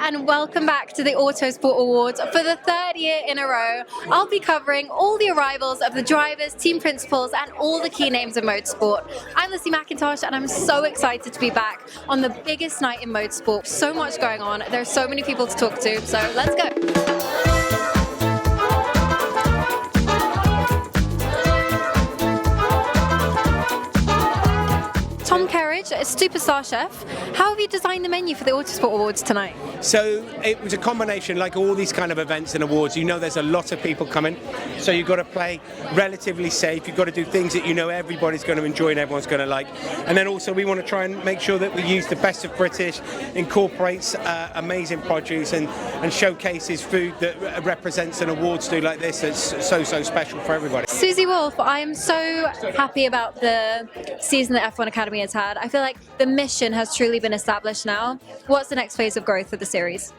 and welcome back to the Autosport Awards. For the third year in a row, I'll be covering all the arrivals of the drivers, team principals, and all the key names of motorsport. I'm Lissie Mackintosh, and I'm so excited to be back on the biggest night in motorsport. So much going on. There are so many people to talk to, so let's go. A superstar chef. How have you designed the menu for the Autosport Awards tonight? So it was a combination, like all these kind of events and awards, you know there's a lot of people coming, so you've got to play relatively safe, you've got to do things that you know everybody's going to enjoy and everyone's going to like, and then also we want to try and make sure that we use the best of British, incorporates amazing produce and showcases food that represents an awards do like this that's so special for everybody. Susie Wolf, I am so happy about the season that F1 Academy has had. I feel like the mission has truly been established now. What's the next phase of growth for the series?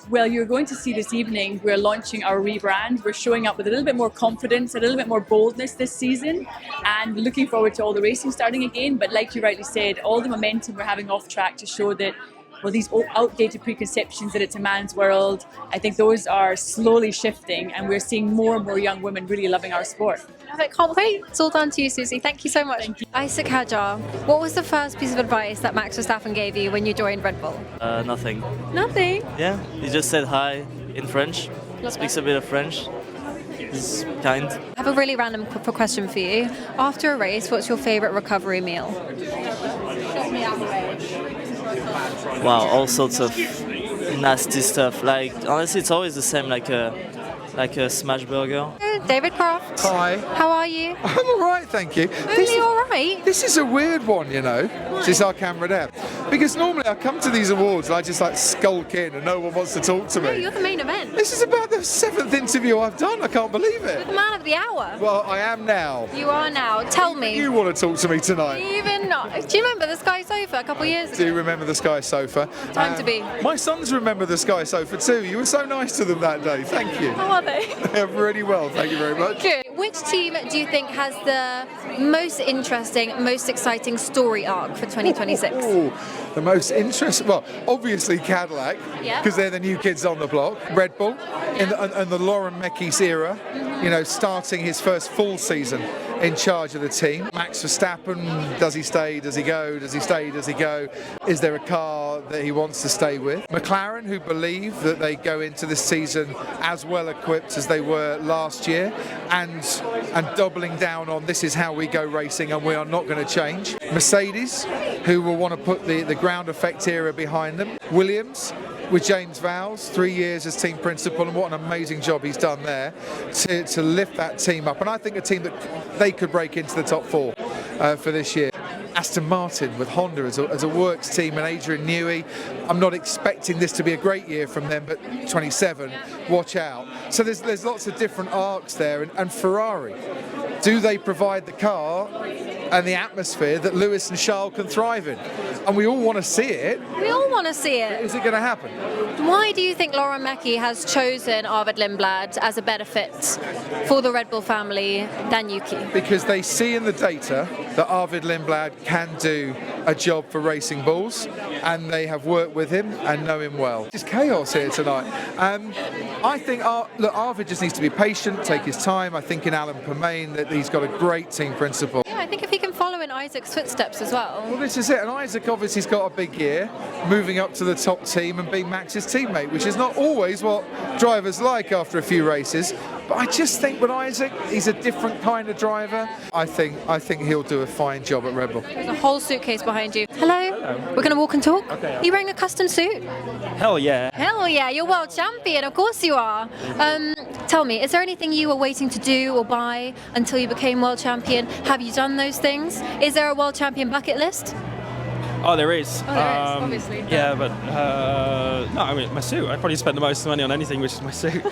Well, you're going to see this evening, we're launching our rebrand. We're showing up with a little bit more confidence, a little bit more boldness this season, and looking forward to all the racing starting again. But like you rightly said, all the momentum we're having off track to show that, well, these outdated preconceptions that it's a man's world, I think those are slowly shifting, and we're seeing more and more young women really loving our sport. I can't wait. It's all down to you, Susie. Thank you so much. Thank you. Isaac Hadjar, what was the first piece of advice that Max Verstappen gave you when you joined Red Bull? Nothing. Nothing? Yeah, he just said hi in French. Speaks a bit of French. He's kind. I have a really random question for you. After a race, what's your favourite recovery meal? Wow, all sorts of nasty stuff. Like, honestly, it's always the same, like a smash burger. David Croft. Hi. How are you? I'm all right, thank you. Only all right? This is a weird one, you know. Why? Is this our camera there? Because normally I come to these awards and I just like skulk in and no one wants to talk to No, me. you're the main event. This is about the 7th interview I've done. I can't believe You're it. the man of the hour. Well, I am now. You are now. Tell me. You want to talk to me tonight? Even not. Do you remember the Sky Sofa a couple of years Do you ago? remember the Sky Sofa? Time to be. My sons remember the Sky Sofa too. You were so nice to them that day. Thank you. How are they? Really well, thank you very much. Good. Which team do you think has the most interesting, most exciting story arc for 2026? Ooh, the most interesting, well, obviously Cadillac, Yeah. because they're the new kids on the block. Red Bull, in the Lauren Mekis era, you know, starting his first full season in charge of the team. Max Verstappen, does he stay, does he go, does he stay, does he go? Is there a car that he wants to stay with? McLaren, who believe that they go into this season as well equipped as they were last year, and doubling down on this is how we go racing and we are not going to change. Mercedes, who will want to put the ground effect era behind them. Williams, with James Vowles, 3 years as team principal, and what an amazing job he's done there to lift that team up. And I think a team that they could break into the top 4 for this year. Aston Martin with Honda as a works team, and Adrian Newey. I'm not expecting this to be a great year from them, but 27, watch out. So there's lots of different arcs there, and Ferrari. Do they provide the car and the atmosphere that Lewis and Charles can thrive in? And we all want to see it. We all want to see it. Is it going to happen? Why do you think Lauren Mecki has chosen Arvid Lindblad as a better fit for the Red Bull family than Yuki? Because they see in the data that Arvid Lindblad can do a job for Racing Bulls, and they have worked with him and know him well. It's chaos here tonight. I think Arvid just needs to be patient, take his time. I think in Alan Permain that he's got a great team principal. Yeah, I think if he can follow in Isaac's footsteps as well. Well, this is it, and Isaac obviously has got a big year, moving up to the top team and being Max's teammate, which is not always what drivers like after a few races. But I just think with Isaac, he's a different kind of driver. I think he'll do a fine job at Red Bull. There's a whole suitcase behind you. Hello? We're going to walk and talk? Okay. Are you wearing a custom suit? Hell yeah. Hell yeah, you're world champion, of course you are. Tell me, is there anything you were waiting to do or buy until you became world champion? Have you done those things? Is there a world champion bucket list? Oh, there is. Oh, there is, obviously. Yeah, but no, I mean, my suit. I probably spent the most money on anything, which is my suit.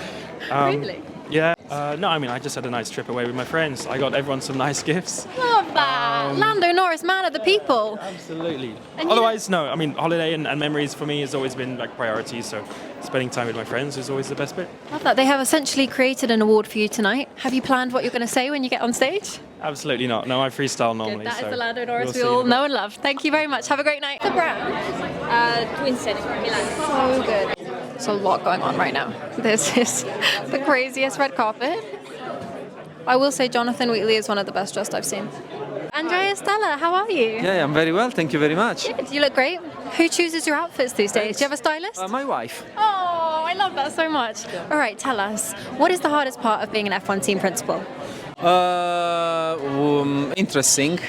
Really? Yeah. No, I mean, I just had a nice trip away with my friends. I got everyone some nice gifts. Love that. Lando Norris, man of the people. Absolutely. And Otherwise, no. I mean, holiday and memories for me has always been like priority. So spending time with my friends is always the best bit. Love that. They have essentially created an award for you tonight. Have you planned what you're going to say when you get on stage? Absolutely not. No, I freestyle normally. That is so the Lando Norris we'll we all see. know and love. Thank you very much. Have a great night. The brand. Twin Milan. So good. There's a lot going on right now. This is the craziest red carpet. I will say Jonathan Wheatley is one of the best dressed I've seen. Andrea Stella, how are you? Yeah, I'm very well, thank you very much. Good, you look great. Who chooses your outfits these days? Do you have a stylist? My wife. Oh, I love that so much. All right, tell us, what is the hardest part of being an F1 team principal? Interesting.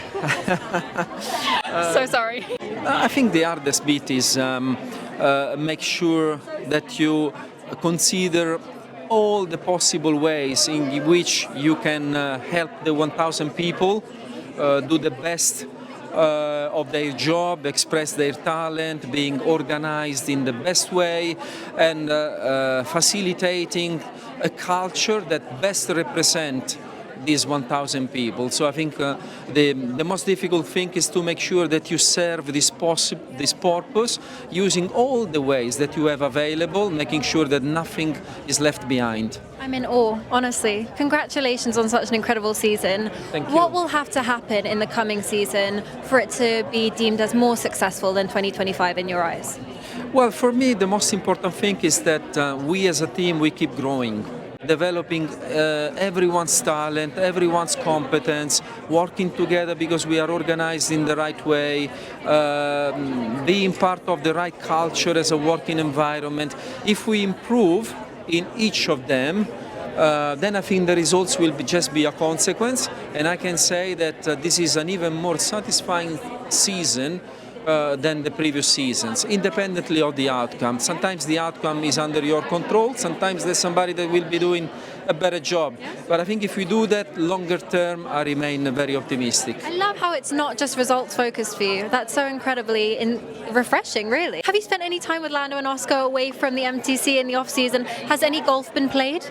So sorry. I think the hardest bit is make sure that you consider all the possible ways in which you can help the 1,000 people do the best of their job, express their talent, being organized in the best way, and facilitating a culture that best represents these 1,000 people. So I think the most difficult thing is to make sure that you serve this purpose using all the ways that you have available, making sure that nothing is left behind. I'm in awe, honestly. Congratulations on such an incredible season. Thank you. What will have to happen in the coming season for it to be deemed as more successful than 2025 in your eyes? Well, for me, the most important thing is that we as a team, we keep growing, developing everyone's talent, everyone's competence, working together because we are organized in the right way, being part of the right culture as a working environment. If we improve in each of them, then I think the results will just be a consequence, and I can say that this is an even more satisfying season than the previous seasons, independently of the outcome. Sometimes the outcome is under your control, sometimes there's somebody that will be doing a better job. But I think if we do that longer term, I remain very optimistic. I love how it's not just results focused for you. That's so incredibly refreshing, really. Have you spent any time with Lando and Oscar away from the MTC in the off-season? Has any golf been played?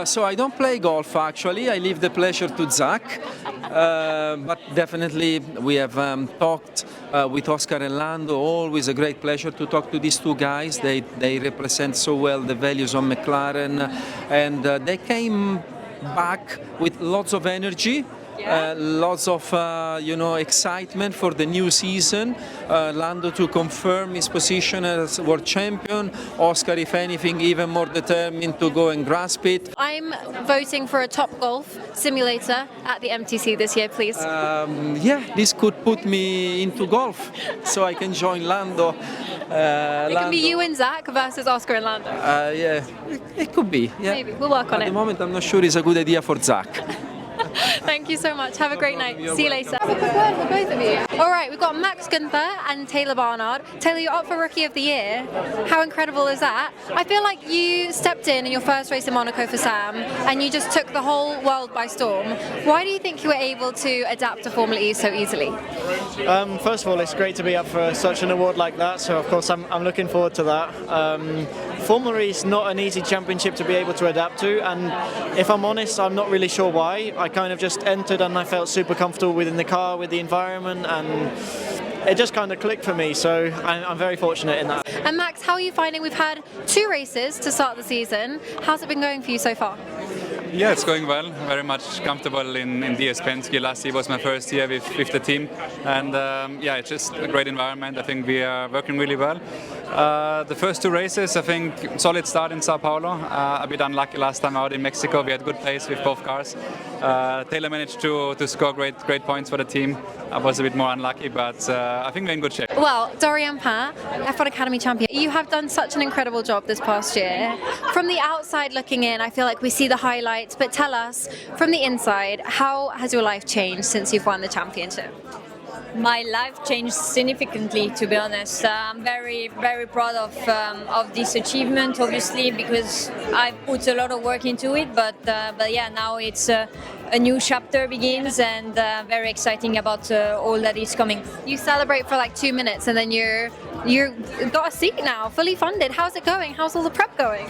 So I don't play golf actually, I leave the pleasure to Zach, but definitely we have talked with Oscar and Lando. Always a great pleasure to talk to these two guys. They represent so well the values of McLaren, and they came back with lots of energy. Lots of excitement for the new season. Lando to confirm his position as world champion. Oscar, if anything, even more determined to go and grasp it. I'm voting for a Top Golf simulator at the MTC this year, please. This could put me into golf, so I can join Lando. It can be you and Zach versus Oscar and Lando. It could be. Yeah. Maybe we'll work on it. At the moment, I'm not sure it's a good idea for Zach. Thank you so much. Have a great night. See you later. Have a quick word for both of you. All right, we've got Max Gunther and Taylor Barnard. Taylor, you're up for Rookie of the Year. How incredible is that? I feel like you stepped in your first race in Monaco for Sam, and you just took the whole world by storm. Why do you think you were able to adapt to Formula E so easily? First of all, it's great to be up for such an award like that, so of course I'm looking forward to that. Formula E is not an easy championship to be able to adapt to, and if I'm honest, I'm not really sure why. I kind of just entered and I felt super comfortable within the car, with the environment, and it just kind of clicked for me, so I'm very fortunate in that. And Max, how are you finding? We've had 2 races to start the season. How's it been going for you so far? Yeah, it's going well. Very much comfortable in DS Penske. Last year was my first year with the team, and it's just a great environment. I think we are working really well. The first 2 races, I think, solid start in Sao Paulo. A bit unlucky last time out in Mexico. We had good pace with both cars. Taylor managed to score great points for the team. I was a bit more unlucky, but I think we're in good shape. Well, Dorian Pat, F1 Academy champion, you have done such an incredible job this past year. From the outside looking in, I feel like we see the highlights, but tell us, from the inside, how has your life changed since you've won the championship? My life changed significantly, to be honest. I'm very, very proud of this achievement, obviously, because I put a lot of work into it. But yeah, now it's a new chapter begins, and very exciting about all that is coming. You celebrate for like 2 minutes, and then you've got a seat now, fully funded. How's it going? How's all the prep going?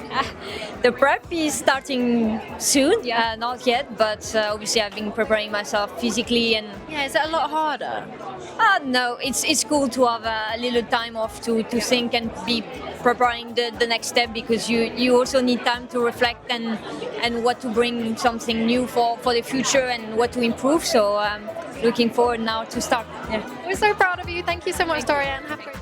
The prep is starting soon. Not yet, but obviously I've been preparing myself physically and. Yeah, is it a lot harder? No, it's cool to have a little time off to think and be preparing the next step, because you also need time to reflect and what to bring something new for the future and what to improve. So looking forward now to start. Yeah. We're so proud of you. Thank you so much, Dorian. Have a great